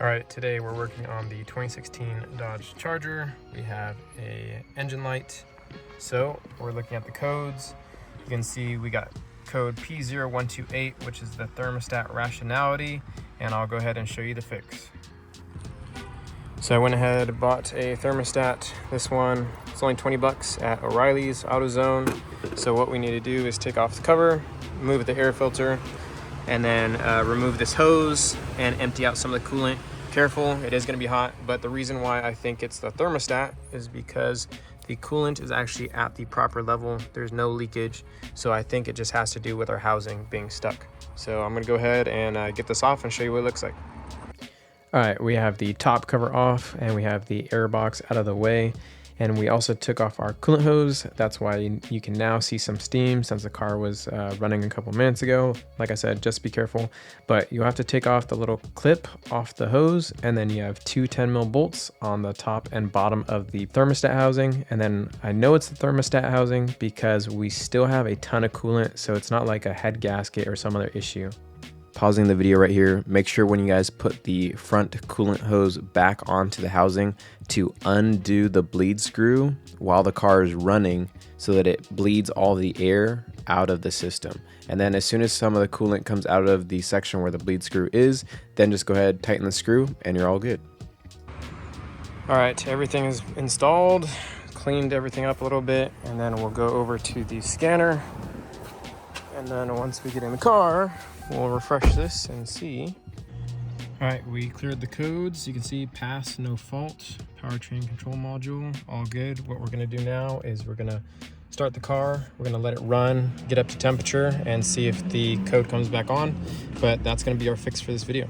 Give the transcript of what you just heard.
All right, today we're working on the 2016 Dodge Charger. We have a engine light. So we're looking at the codes. You can see we got code P0128, which is the Thermostat Rationality, and I'll go ahead and show you the fix. So I went ahead and bought a thermostat. This one, it's only 20 bucks at O'Reilly's AutoZone. So what we need to do is take off the cover, remove the air filter, and then remove this hose and empty out some of the coolant. Careful, it is going to be hot, but the reason why I think it's the thermostat is because the coolant is actually at the proper level. There's no leakage, so I think it just has to do with our housing being stuck. So I'm going to go ahead and get this off and show you what it looks like. All right, we have the top cover off and we have the air box out of the way. And we also took off our coolant hose. That's why you can now see some steam since the car was running a couple minutes ago. Like I said, just be careful. But you have to take off the little clip off the hose, and then you have two 10mm bolts on the top and bottom of the thermostat housing. And then I know it's the thermostat housing because we still have a ton of coolant, so it's not like a head gasket or some other issue. Pausing the video right here, make sure when you guys put the front coolant hose back onto the housing to undo the bleed screw while the car is running so that it bleeds all the air out of the system. And then as soon as some of the coolant comes out of the section where the bleed screw is, then just go ahead, tighten the screw, and you're all good. All right, everything is installed, cleaned everything up a little bit, and then we'll go over to the scanner. And then once we get in the car, we'll refresh this and see. All right, we cleared the codes. You can see pass, no fault, powertrain control module, all good. What we're gonna do now is we're gonna start the car. We're gonna let it run, get up to temperature, and see if the code comes back on. But that's gonna be our fix for this video.